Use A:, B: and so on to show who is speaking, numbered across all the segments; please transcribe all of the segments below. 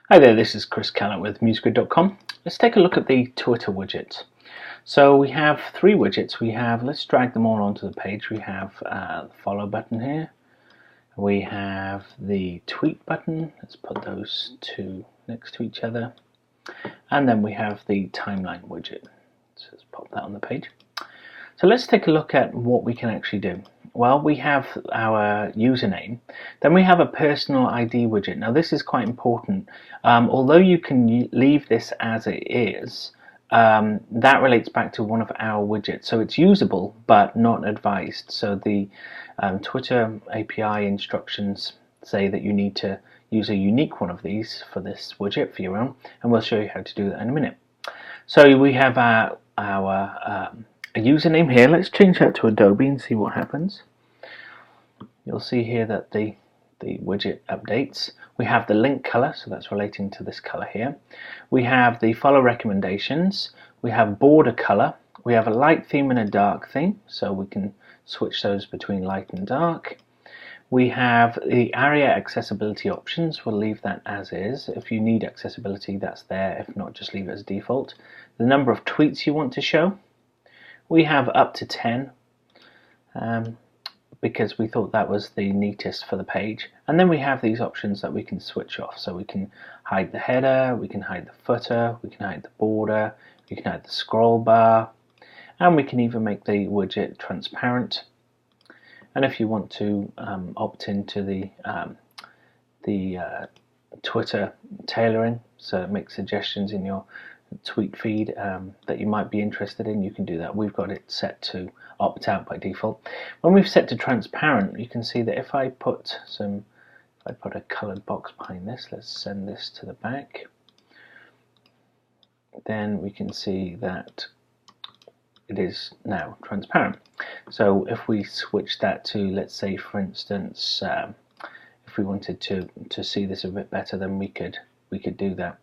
A: Hi there, this is Chris Callett with musegrid.com. Let's take a look at the Twitter widget. So we have three widgets. Let's drag them all onto the page. We have the follow button here. We have the tweet button. Let's put those two next to each other. And then we have the timeline widget. So let's pop that on the page. So let's take a look at what we can actually do. Well, we have our username, then we have a personal ID widget. Now this is quite important. Although you can leave this as it is, that relates back to one of our widgets. So it's usable, but not advised. So the Twitter API instructions say that you need to use a unique one of these for this widget for your own, and we'll show you how to do that in a minute. So we have our a username here. Let's change that to Adobe and see what happens. You'll see here that the widget updates. We have the link color, so that's relating to this color here. We have the follow recommendations. We have border color. We have a light theme and a dark theme, so we can switch those between light and dark. We have the ARIA accessibility options. We'll leave that as is. If you need accessibility, that's there. If not, just leave it as default. The number of tweets you want to show. We have up to 10 because we thought that was the neatest for the page. And then we have these options that we can switch off. So we can hide the header, we can hide the footer, we can hide the border, we can hide the scroll bar, and we can even make the widget transparent. And if you want to opt into the Twitter tailoring, so it makes suggestions in your tweet feed that you might be interested in, you can do that. We've got it set to opt out by default. When we've set to transparent, you can see that if I put a colored box behind this, let's send this to the back, then we can see that it is now transparent. So if we switch that to, let's say for instance, if we wanted to see this a bit better, then we could do that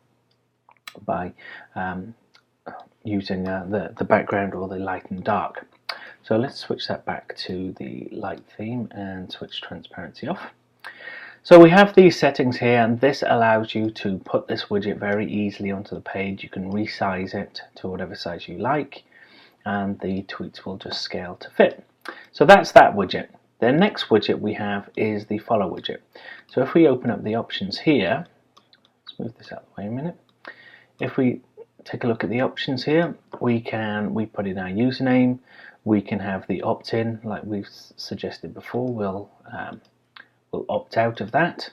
A: by using the background or the light and dark. So let's switch that back to the light theme and switch transparency off. So we have these settings here, and this allows you to put this widget very easily onto the page. You can resize it to whatever size you like, and the tweets will just scale to fit. So that's that widget. The next widget we have is the follow widget. So if we open up the options here, let's move this out of the way a minute. If we take a look at the options here, we put in our username. We can have the opt-in like we've suggested before. We'll opt out of that.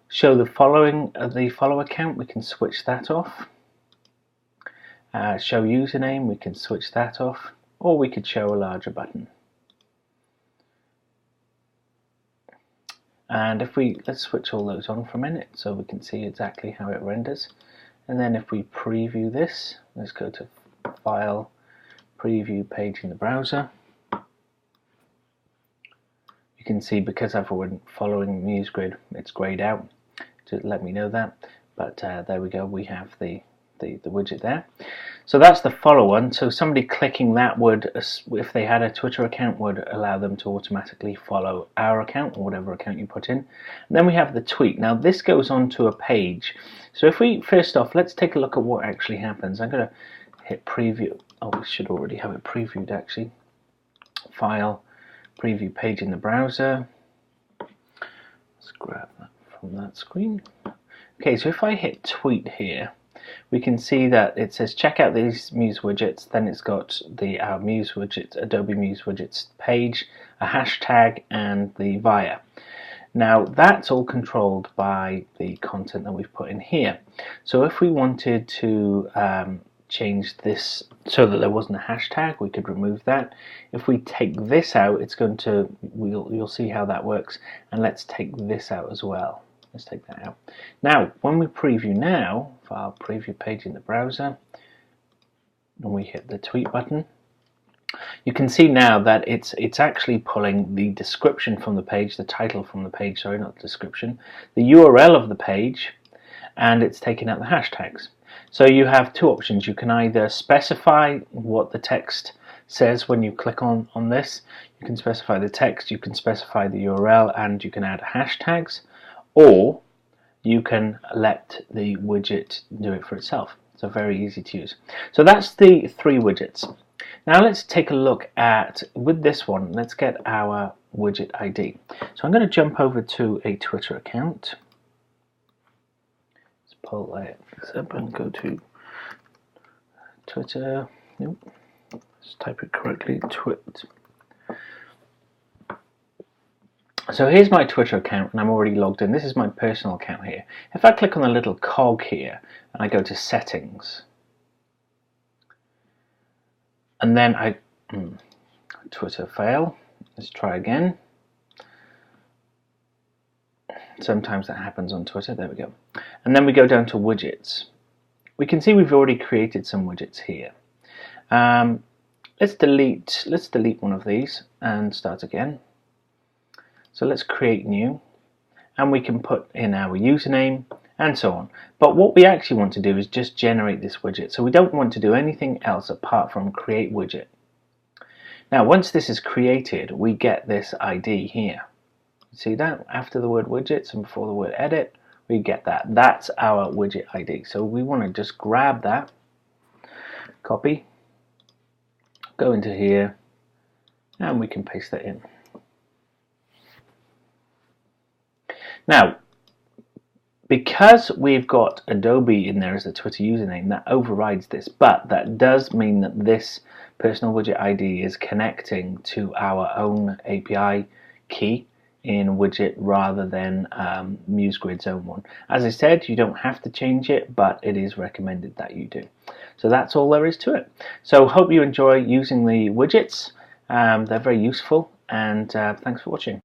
A: Show the follow account, we can switch that off. Show username, we can switch that off, or we could show a larger button. And let's switch all those on for a minute so we can see exactly how it renders. And then if we preview this, let's go to File, Preview Page in the browser. You can see because I've already following MuseGrid, it's grayed out to let me know that. But there we go, we have the widget there. So that's the follow one. So somebody clicking that would, if they had a Twitter account, would allow them to automatically follow our account or whatever account you put in. And then we have the tweet. Now this goes on to a page. So if we, first off, let's take a look at what actually happens. I'm going to hit preview. Oh, we should already have it previewed actually. File, Preview Page in the browser. Let's grab that from that screen. Okay, so if I hit tweet here, we can see that it says check out these Muse widgets. Then it's got our Muse widgets, Adobe Muse widgets page, a hashtag, and the via. Now that's all controlled by the content that we've put in here. So if we wanted to change this so that there wasn't a hashtag, we could remove that. If we take this out, it's going to, you'll see how that works. And let's take this out as well. Let's take that out. Now, when we preview now, File, Preview Page in the browser, and we hit the tweet button, you can see now that it's actually pulling the description from the page, the title from the page, sorry, not the description, the URL of the page, and it's taking out the hashtags. So you have two options. You can either specify what the text says when you click on this. You can specify the text, you can specify the URL, and you can add hashtags. Or you can let the widget do it for itself. So very easy to use. So that's the 3 widgets. Now let's take a look at, with this one, let's get our widget ID. So I'm going to jump over to a Twitter account. Let's pull that up and go to Twitter. Nope. Let's type it correctly. Twit. So here's my Twitter account, and I'm already logged in. This is my personal account here. If I click on the little cog here and I go to settings, and then Twitter fail. Let's try again. Sometimes that happens on Twitter. There we go. And then we go down to widgets. We can see we've already created some widgets here. Let's delete one of these and start again. So let's create new, and we can put in our username and so on. But what we actually want to do is just generate this widget. So we don't want to do anything else apart from create widget. Now once this is created, we get this ID here. See that? After the word widgets and before the word edit, we get that. That's our widget ID. So we want to just grab that, copy, go into here, and we can paste that in. Now, because we've got Adobe in there as a Twitter username, that overrides this, but that does mean that this personal widget ID is connecting to our own API key in widget rather than MuseGrid's own one. As I said, you don't have to change it, but it is recommended that you do. So that's all there is to it. So hope you enjoy using the widgets. They're very useful, and thanks for watching.